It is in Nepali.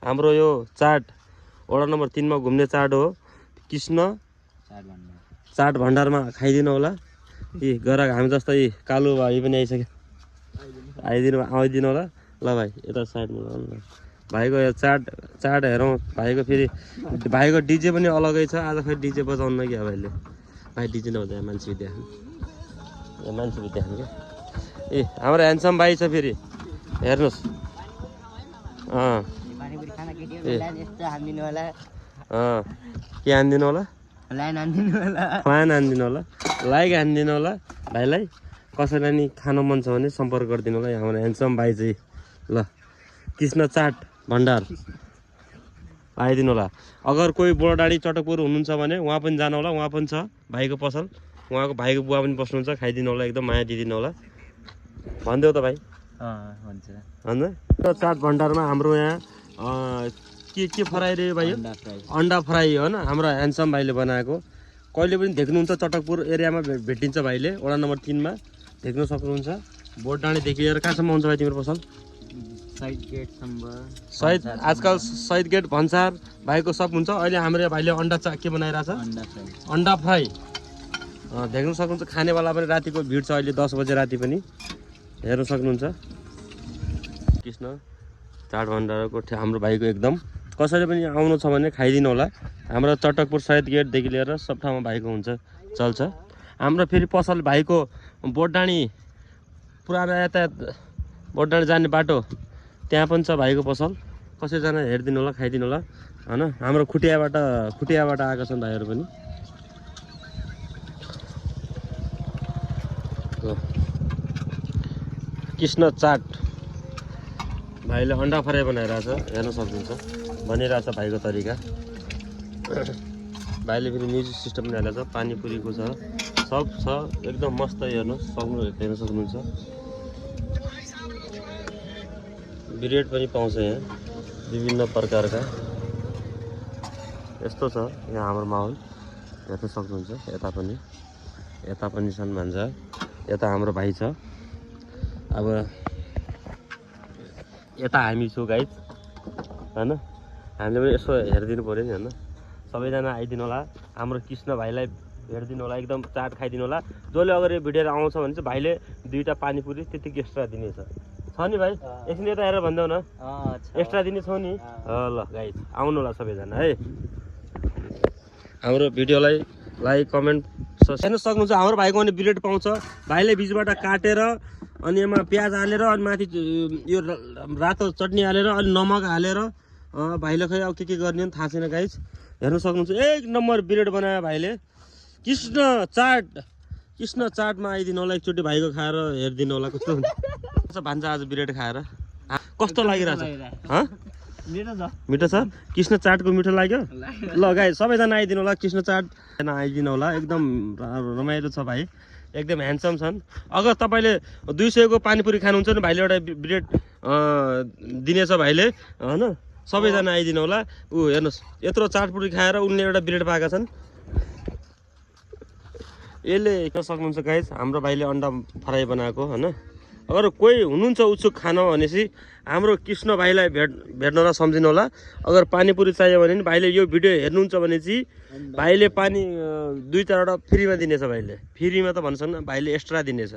हाम्रो यो चाट वडा नम्बर 3 मा घुम्ने चाट हो। कृष्ण चाट भण्डारमा खाइदिनु होला। यी गरा हामी जस्तै कालु भाइ पनि आइसक्यो। आइदिनु होला। ल भाइ यता साइडमा ल भाइको यो चाट हेरौँ। भाइको फेरि भाइको डिजे पनि अलगै छ। आज फेरि डिजे बजाउन कि भाइले। भाइ डिजे नहुँदा मान्छे देखाउँ क्या। ए हाम्रो ह्यान्डसम भाइ छ फेरि हेर्नुहोस्। के हानिदिनु होला? फ्लान हानिदिनु होला। लाइक हानिदिनु होला भाइलाई। कसैलाई नि खान मन छ भने सम्पर्क गरिदिनु होला। हाम्रो ह्यान्डसम भाइ चाहिँ ल कृष्ण चाट भण्डार आइदिनु होला। अगर कोही बोराडाँडी चटकपुर हुनुहुन्छ भने उहाँ पनि जानु होला। उहाँ पनि छ भाइको पसल। उहाँको भाइको बुवा पनि बस्नुहुन्छ। खाइदिनु होला। एकदम माया दिदिनु होला। भनिदेऊ त भाइ। भन्नु चाट भण्डारमा हाम्रो यहाँ के फ्राई रे भाइ? अन्डा फ्राई हो न। हाम्रो ह्यान्डसम भाइले बनाएको। कहिले पनि देख्नुहुन्छ चटकपुर एरियामा भेटिन्छ भाइले। वडा नम्बर 3 मा देख्न सक्नुहुन्छ। बोटडाँडीदेखि लिएर कहाँसम्म हुन्छ भाइ तिम्रो पसल? शहीद आजकल शहीद गेट भन्सार भाइको सब हुन्छ। अहिले हाम्रो भाइले अन्डा के बनाइरहेछ? अन्डा फ्राई देख्न सक्नुहुन्छ। खानेवाला पनि रातिको भिड छ अहिले 10 बजे राति पनि हेर्न सक्नुहुन्छ। कृष्ण चाट भण्डारको हाम्रो भाइको एकदम कसैले पनि आउनु छ भने खाइदिनु होला। हाम्रो चटकपुर शहीद गेटदेखि लिएर सब ठाउँमा भाइको हुन्छ चल्छ। हाम्रो फेरि पसल भाइको बोटडाँडी पुरानो यातायात बोटडाँडी जाने बाटो त्यहाँ पनि छ भाइको पसल। कसैजना हेरिदिनु होला खाइदिनु होला होइन। हाम्रो खुटियाबाट आएका छन् भाइहरू पनि। कृष्ण चाट भाइले अन्डा फ्राई बनाइरहेछ हेर्न सक्नुहुन्छ। बनिरहेछ भाइको तरिका। भाइले फेरि म्युजिक सिस्टम पनि हालेको छ। पानीपुरीको छ सब छ एकदम मस्त। हेर्न सक्नुहुन्छ। ब्रेड पनि पाउँछ यहाँ विभिन्न प्रकारका। यस्तो छ यहाँ हाम्रो माहौल हेर्न सक्नुहुन्छ। यता पनि छन् भन्छ। यता हाम्रो भाइ छ। अब यता हामी छु गाइज होइन। हामीले पनि यसो हेरिदिनु पऱ्यो नि होइन। सबैजना आइदिनु होला। हाम्रो कृष्ण भाइलाई हेरिदिनु होला। एकदम चाट खाइदिनु होला। जसले अगर यो भिडियो आउँछ भने चाहिँ भाइले 2टा पानीपुरी त्यतिकै एक्स्ट्रा दिनेछ। छ नि भाइ? एकछिन यता हेरेर भनिदेऊ न। एक्स्ट्रा दिने छौ नि। ल गाइज आउनु होला सबैजना है। हाम्रो भिडियोलाई लाइक कमेन्ट हेर्न सक्नुहुन्छ। हाम्रो भाइको पनि ब्रेड पाउँछ। भाइले बिचबाट काटेर अनि यसमा प्याज हालेर अनि माथि यो रातो चटनी हालेर अनि नमक हालेर भाइले खै अब के गर्ने थाहा छैन गाइज। हेर्न सक्नुहुन्छ। 1 नम्बर ब्रेड बनायो भाइले। कृष्ण चाटमा आइदिनु होला। एकचोटि भाइको खाएर हेरिदिनु होला कस्तो हुन्छ भान्जा आज ब्रेड खाएर। कस्तो लागिरहेछ? मिठो छ। कृष्ण चाटको मिठो लाग्यो? ल गाइज सबैजना आइदिनु होला। कृष्ण चाट आइदिनु होला। एकदम रमाइलो छ भाइ। एकदम ह्यान्डसम छन्। अगर तपाईँले 200 को पानीपुरी खानुहुन्छ भने भाइले एउटा ब्रेड दिनेछ भाइले होइन। सबैजना आइदिनु होला। हेर्नुहोस् यत्रो चाटपुरी खाएर उनले एउटा ब्रेड पाएका छन्। यसले सक्नुहुन्छ गाइज। हाम्रो भाइले अन्डा फ्राई बनाएको होइन। अगर कोही हुनुहुन्छ उत्सुक खान भनेपछि हाम्रो कृष्ण भाइलाई भेट्न सम्झिनु होला। अगर पानीपुरी चाहियो भने नि भाइले यो भिडियो हेर्नुहुन्छ भने चाहिँ भाइले पानी 2-4 वटा फ्रीमा दिनेछ। भाइले फ्रीमा त भन्छ भाइले एक्स्ट्रा दिनेछ।